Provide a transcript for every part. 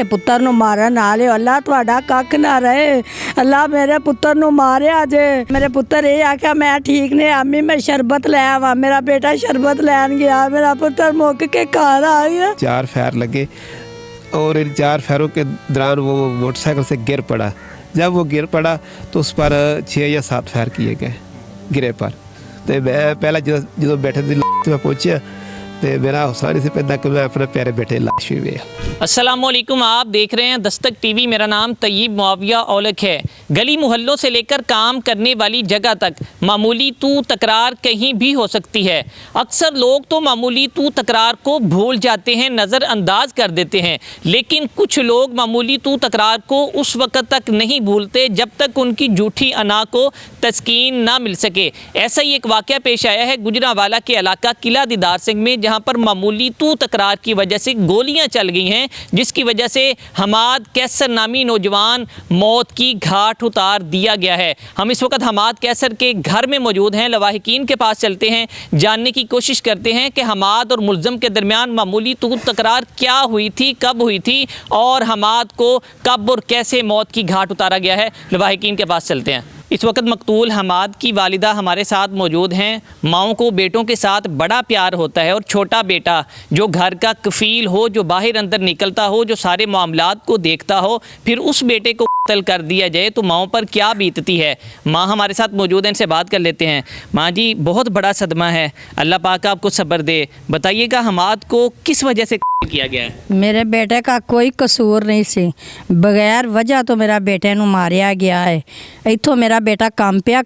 ਦੋਸੇ ਪੁੱਤਰ ਨੂੰ ਮਾਰਨ ਵਾਲੇ ਅੱਲਾ ਤੁਹਾਡਾ ਕੱਖ ਨਾ ਰਹੇ। ਅੱਲਾ ਮੇਰੇ ਪੁੱਤਰ ਨੂੰ ਮਾਰਿਆ ਜੇ। ਮੇਰੇ ਪੁੱਤਰ ਇਹ ਆਖਿਆ ਮੈਂ ਠੀਕ ਨੇ आमी मैं शरबत ले आवा। मेरा बेटा शरबत लैन गया, मेरा पुत्र मुक के घर आ गया। 4 फायर लगे और इन 4 फायरों के दौरान वो मोटरसाइकिल से गिर पड़ा। जब वो गिर पड़ा तो उस पर 6 या 7 फायर किए गए गिरे पर। तो मैं पहला जो बैठे थे मैं पहुँचा तो मेरा हौसला नहीं से पैदा कि मैं अपने प्यारे बेटे लाश भी वे। अस्सलामुअलैकुम, आप देख रहे हैं दस्तक टीवी। मेरा नाम तय्यब मुआविया औलख है। गली मोहल्लों से लेकर काम करने वाली जगह तक मामूली तू तकरार कहीं भी हो सकती है। अक्सर लोग तो मामूली तू तकरार को भूल जाते हैं, नज़रअंदाज कर देते हैं, लेकिन कुछ लोग मामूली तू तकरार को उस वक्त तक नहीं भूलते जब तक उनकी झूठी अना को तस्कीन ना मिल सके। ऐसा ही एक वाक़या पेश आया है गुजरांवाला के इलाका किला दीदार सिंह में, जहाँ पर मामूली तू तकरार की वजह से गोलियां चल गई हैं, जिसकी वजह से हमाद कैसर नामी नौजवान मौत की घाट उतार दिया गया है। हम इस वक्त हमाद कैसर के घर में मौजूद हैं। लवाहिकीन के पास चलते हैं, जानने की कोशिश करते हैं कि हमाद और मुल्ज़म के दरमियान मामूली तू तकरार क्या हुई थी, कब हुई थी और हमाद को कब और कैसे मौत की घाट उतारा गया है। लवाहिकीन के पास चलते हैं। इस वक्त मकतूल हमाद की वालिदा हमारे साथ मौजूद हैं। माओं को बेटों के साथ बड़ा प्यार होता है और छोटा बेटा जो घर का कफ़ील हो, जो बाहर अंदर निकलता हो, जो सारे मामलात को देखता हो, फिर उस बेटे को कत्ल कर दिया जाए तो माओं पर क्या बीतती है। माँ हमारे साथ मौजूद हैं, इनसे बात कर लेते हैं। माँ जी, बहुत बड़ा सदमा है, अल्लाह पाक आपको सब्र दे। बताइएगा हमाद को किस वजह से किया गया है? मेरे बेटे का कोई कसूर नहीं सी, बगैर वजह तो मेरा बेटे नू मारिया गया है। इत्थों मेरा बेटा काम पिया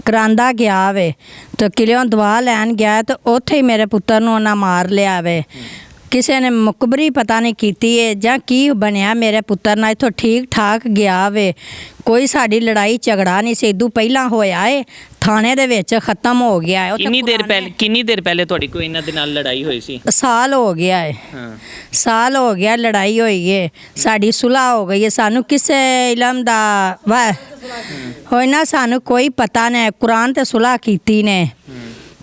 करांदा गया वे तो किलियों दवा लैन गया तो उत्थे ही मेरे पुत्र नू उन्हें मार लिया वे। किसी ने मुकबरी पता नहीं कीती है जां की बनया। मेरे पुत्र ना इत्थों ठीक ठाक गया वे, कोई साड़ी लड़ाई झगड़ा नहीं सी। इदू पहला होया है थाने दे विच खत्म हो गया है। कितनी देर पहले थोड़ी कोई इन्हां दे नाल लड़ाई हुई सी? साल हो गया है। हाँ। साल हो गया लड़ाई हुई है, साड़ी सुलह हो गई है। सानू किसे इलम दा होई ना, सानू कोई पता नहीं। कुरान ते सुलह कीती ने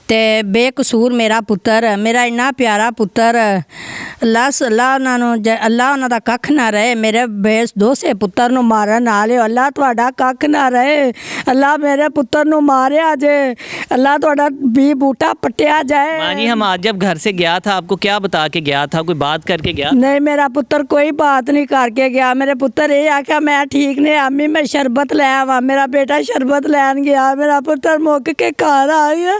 ते बेकसूर मेरा पुत्र, मेरा इन्ना प्यारा पुत्र, अल्लाह उन्हां दा कख ना रहे। मेरे बेस दोसे पुत्र नू मारन वाले अल्लाह तुहाडा कख ना रहे। अल्लाह मेरे पुत्र नू मारिया जे, अल्लाह तुहाडा बी बूटा पटिया जाए। माँ जी, हम आज जब घर से गया था आपको क्या बता के गया था, कोई बात करके गया? नहीं, मेरा पुत्र कोई बात नहीं करके गया। मेरे पुत्र ये आख्या मैं ठीक ने आमी मैं शरबत ले आवा। मेरा बेटा शरबत लैन गया, मेरा पुत्र मुक के घर आ गया।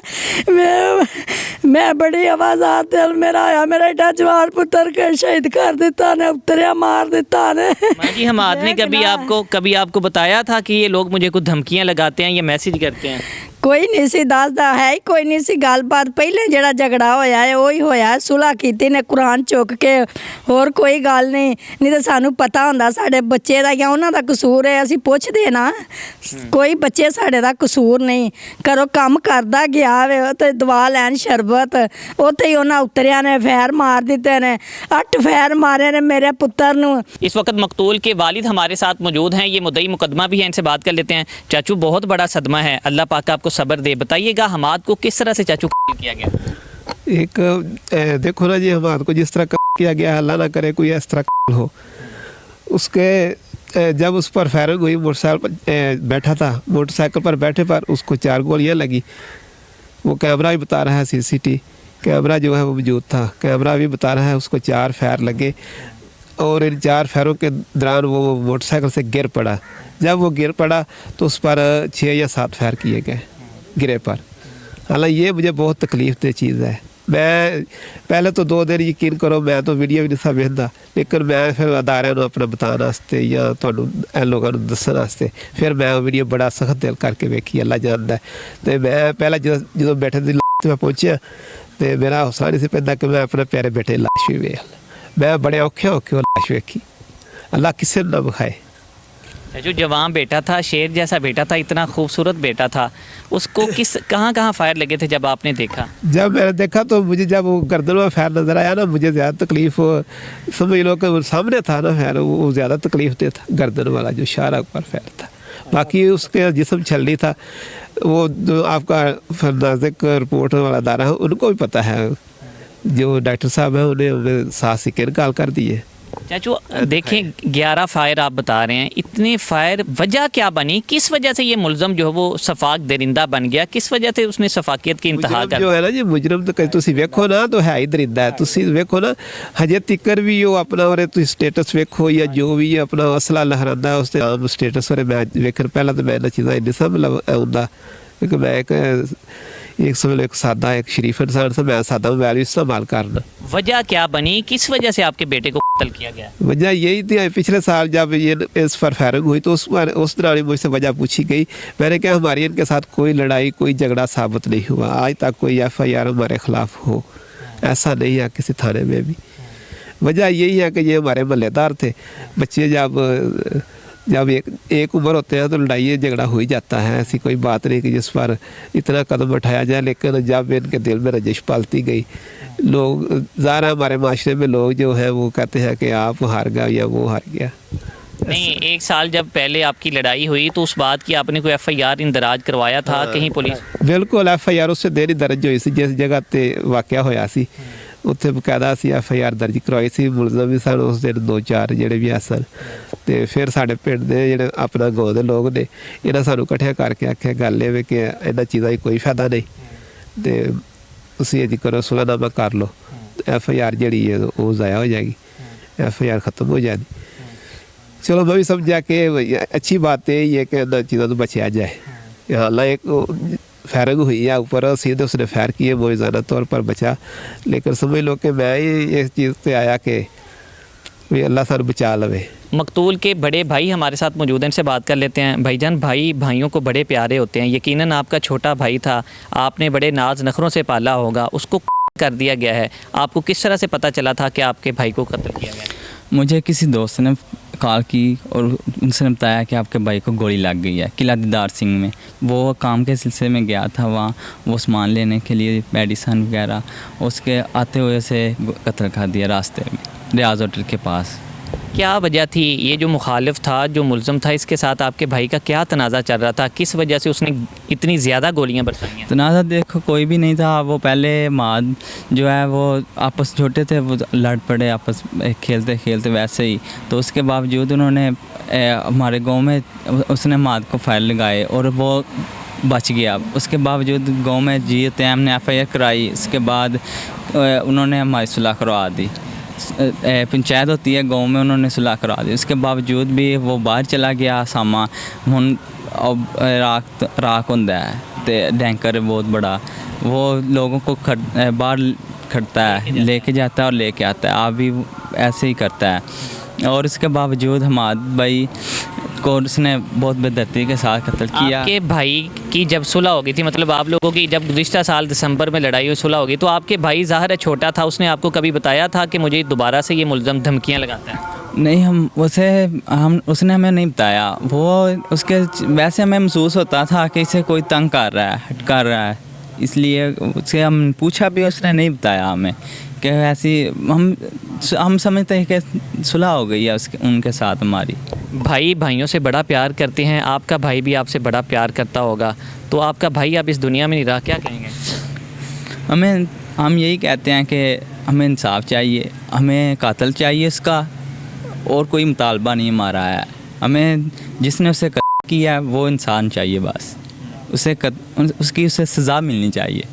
मैं बड़ी आवाज़ात दिल मेरा आया, मेरा एडा जवान पुत्र के शहीद कर दिता ने, उतरिया मार दिता ने। माँ जी, हम आदमी कभी आपको बताया था कि ये लोग मुझे कुछ धमकियाँ लगाते हैं या मैसेज करते हैं? कोई नहीं सी दसदा है ही कोई नहीं सी गलबात। पहले जड़ा झगड़ा होया है वही होया है, सुलह कीती ने कुरान चुक के, होर कोई गल नहीं तो सानू पता हुंदा साडे बच्चे दा या उन्हां दा कसूर है। असीं पुछदे ना, कोई बच्चे साडे दा कसूर नहीं। घरों काम करदा गया वे ते दवा लैन शरबत, उत्थे ही उन्हां उतरिया ने फैर मार दिते ने। 8 फैर मारे ने मेरे पुत्र नू। इस वक्त मकतूल के वालिद हमारे साथ मौजूद हैं, ये मुद्दई मुकदमा भी है, इनसे बात कर लेते हैं। चाचू, बहुत बड़ा सदमा है, अल्लाह पाक आपको सब्र दे। बताइएगा हमाद को किस तरह से चाचू किया गया? एक देखो ना जी, हमाद को जिस तरह किया गया, अल्लाह ना करे कोई इस तरह हो। उसके जब उस पर फायरिंग हुई, मोटरसाइकिल पर बैठा था, मोटरसाइकिल पर बैठे पर उसको 4 गोलियां लगी। वो कैमरा भी बता रहा है, CCTV कैमरा जो है वो मौजूद था, कैमरा भी बता रहा है उसको 4 फायर लगे और इन 4 फायरों के दौरान वो मोटरसाइकिल से गिर पड़ा। जब वो गिर पड़ा तो उस पर 6 या 7 फायर किए गए गिरे पर। हालांकि ये मुझे बहुत तकलीफ दे चीज़ है। मैं पहले तो 2 दिन यकीन करो मैं तो वीडियो भी नहीं सा वेखदा, लेकिन मैं फिर अदारे नूं अपना बताने वास्ते या तुहानूं लोगों नूं दस्सण वास्ते फिर मैं वो वीडियो बड़ा सख्त दिल करके वेखी, अल्लाह जानदा है। तो मैं पहले जो बैठे दी मैं पहुँचा तो मेरा हौसला नहीं से पैदा कि मैं अपने प्यारे बेटे लाश भी वेख। मैं बड़े औखे लाश वेखी, अल्लाह किसी ने ना विखाए। जो जवान बेटा था, शेर जैसा बेटा था, इतना खूबसूरत बेटा था, उसको कहाँ फायर लगे थे जब आपने देखा? जब मैंने देखा तो मुझे जब वो गर्दन में फायर नज़र आया ना, मुझे ज़्यादा तकलीफ समझ लो कि सामने था ना फायर, वो ज़्यादा तकलीफ दे था गर्दन वाला जो शारा पर फायर था। बाकी उसके जिस्म छलनी था, वो जो आपका नाज़िक रिपोर्ट वाला दारा है उनको भी पता है, जो डॉक्टर साहब हैं उन्हें सांस की निकाल कर दिए। चाचू देखें 11 फायर आप बता रहे हैं, इतने फायर वजह क्या बनी, किस वजह से ये मुलजम जो है वो सफाक दरिंदा बन गया, किस वजह से उसने सफाकियत की इंतहा ਮੁਜਰਮ कर ਜੋ ਹੈ ਨਾ ਜੀ ਮੁਜਰਮ ਤਾਂ ਕਦੇ ਤੁਸੀਂ ਵੇਖੋ ਨਾ ਤਾਂ ਹੈ ਹੀ ਦਰਿੰਦਾ ਹੈ। ਤੁਸੀਂ ਵੇਖੋ ਨਾ ਹਜੇ ਤਿੱਕਰ ਵੀ ਉਹ ਆਪਣਾ ਉਹਦੇ ਤੁਸੀਂ ਸਟੇਟਸ ਵੇਖੋ ਜਾਂ ਜੋ ਵੀ ਆਪਣਾ ਅਸਲਾ ਲਹਿਰਾਉਂਦਾ ਉਸ ਤੇ ਆਮ ਸਟੇਟਸ ਉਹਦੇ ਮੈਂ ਵੇਖਣ ਪਹਿਲਾਂ ਤਾਂ ਮੈਂ ਇਹਨਾਂ ਚੀਜ਼ਾਂ ਇੰਨੇ ਸਭ ਆਉਂਦਾ ਕਿਉਂਕਿ ਮੈਂ एक समय एक सादा एक शरीफ इंसान से मैं सादा मोबाइल इस्तेमाल करना। वजह क्या बनी, किस वजह से आपके बेटे को कत्ल किया गया? वजह यही थी पिछले साल जब ये इस पर फायरिंग हुई तो उस दौरान मुझसे वजह पूछी गई। मैंने कहा हमारी इनके साथ कोई लड़ाई कोई झगड़ा साबित नहीं हुआ, आज तक कोई FIR हमारे खिलाफ हो ऐसा नहीं है किसी थाने में भी। वजह यही है कि ये हमारे महल्लेदार थे, बच्चे जब एक उम्र होते हैं तो लड़ाई झगड़ा हो ही जाता है, ऐसी कोई बात नहीं कि जिस पर इतना कदम उठाया जाए। लेकिन जब इनके दिल में रजिश पालती गई, लोग ज़ाहिर है हमारे माशरे में लोग जो है वो कहते हैं कि आप हार गया या वो हार गया। नहीं, एक साल जब पहले आपकी लड़ाई हुई तो उस बात की आपने कोई FIR इंदराज करवाया था कहीं पुलिस? बिल्कुल FIR उससे देर ही दर्ज हुई सी जिस जगह ते वाक़या होया सी ਉੱਥੇ ਬਕਾਇਦਾ ਅਸੀਂ FIR ਦਰਜ ਕਰਵਾਈ ਸੀ। ਮੁਲਜ਼ਮ ਵੀ ਸਨ ਉਸ ਦਿਨ 2-4 ਜਿਹੜੇ ਵੀ ਸਨ। ਤੇ ਫਿਰ ਸਾਡੇ ਪਿੰਡ ਦੇ ਜਿਹੜੇ ਆਪਣਾ ਗਾਉਂ ਦੇ ਲੋਕ ਨੇ ਇਹਨਾਂ ਸਾਨੂੰ ਇਕੱਠਿਆਂ ਕਰਕੇ ਆਖਿਆ ਗੱਲ ਇਹ ਵੇ ਕਿ ਇਹਨਾਂ ਚੀਜ਼ਾਂ ਦੀ ਕੋਈ ਫਾਇਦਾ ਨਹੀਂ ਤੇ ਤੁਸੀਂ ਇਹ ਕਰੋ ਸੁਲਹਨਾਮਾ ਕਰ ਲਓ, FIR ਜਿਹੜੀ ਹੈ ਉਹ ਜ਼ਾਇਆ ਹੋ ਜਾਏਗੀ, FIR ਖਤਮ ਹੋ ਜਾएगी। चलो मैं भी समझा कि अच्छी बात यही है कि इन चीज़ों से बचा जाए। हालांकि फायरिंग हुई है ऊपर सीधे उसने फायर किए मुआवजाना तौर पर बचा, लेकिन समझ लो कि मैं ही इस चीज़ से आया कि भी अल्लाह सानू बचा लवे। मकतूल के बड़े भाई हमारे साथ मौजूद हैं, इनसे बात कर लेते हैं। भाईजान, भाइयों को बड़े प्यारे होते हैं, यकीनन आपका छोटा भाई था, आपने बड़े नाज नखरों से पाला होगा, उसको कर दिया गया है, आपको किस तरह से पता चला था कि आपके भाई को कत्ल किया गया? मुझे किसी दोस्त ने कॉल की और उनसे बताया कि आपके भाई को गोली लग गई है किला दीदार सिंह में। वो काम के सिलसिले में गया था वहाँ, वो सामान लेने के लिए मेडिसन वगैरह, उसके आते हुए से कत्ल कर दिया रास्ते में रियाज होटल के पास। क्या वजह थी? ये जो मुखालिफ था, जो मुलज़म था, इसके साथ आपके भाई का क्या तनाज़ा चल रहा था? किस वजह से उसने इतनी ज़्यादा गोलियां बरसाई हैं? तनाज़ा देखो कोई भी नहीं था। वो पहले माद जो है वो आपस छोटे थे, वो लड़ पड़े आपस खेलते खेलते वैसे ही। तो उसके बावजूद उन्होंने हमारे गांव में उसने माद को फायर लगाए और वो बच गया। उसके बावजूद गांव में GTM ने FIR कराई। उसके बाद उन्होंने हमारी सुलह करवा दी। पंचायत होती है गांव में, उन्होंने सुलह करवा दी। उसके बावजूद भी वो बाहर चला गया। सामा हुन अब राख होंदा है ते डैंकर बहुत बड़ा, वो लोगों को बाहर खड़ता है, लेके जाता है और लेके आता है। आप भी ऐसे ही करता है। और इसके बावजूद हमाद भाई को उसने बहुत बेदर्दी के साथ कत्ल किया। आपके भाई की जब सुलह हो गई थी, मतलब आप लोगों की जब गुज़िश्ता साल दिसंबर में लड़ाई हुई, सुलह हो गई, तो आपके भाई ज़ाहिर है छोटा था, उसने आपको कभी बताया था कि मुझे दोबारा से ये मुलज़म धमकियाँ लगाता है? नहीं, उसने हमें नहीं बताया। वो उसके वैसे हमें महसूस होता था कि इसे कोई तंग कर रहा है, हट कर रहा है, इसलिए उससे हम पूछा भी, उसने नहीं बताया हमें कि ऐसी हम समझते हैं कि सुलह हो गई है उनके साथ हमारी। भाई भाइयों से बड़ा प्यार करते हैं, आपका भाई भी आपसे बड़ा प्यार करता होगा, तो आपका भाई अब इस दुनिया में नहीं रहा, क्या कहेंगे? हम यही कहते हैं कि हमें इंसाफ चाहिए, हमें कातिल चाहिए उसका, और कोई मुतालबा नहीं हमारा है। हमें जिसने उसे किया है वो इंसान चाहिए, बस उसे उसकी उसे सज़ा मिलनी चाहिए।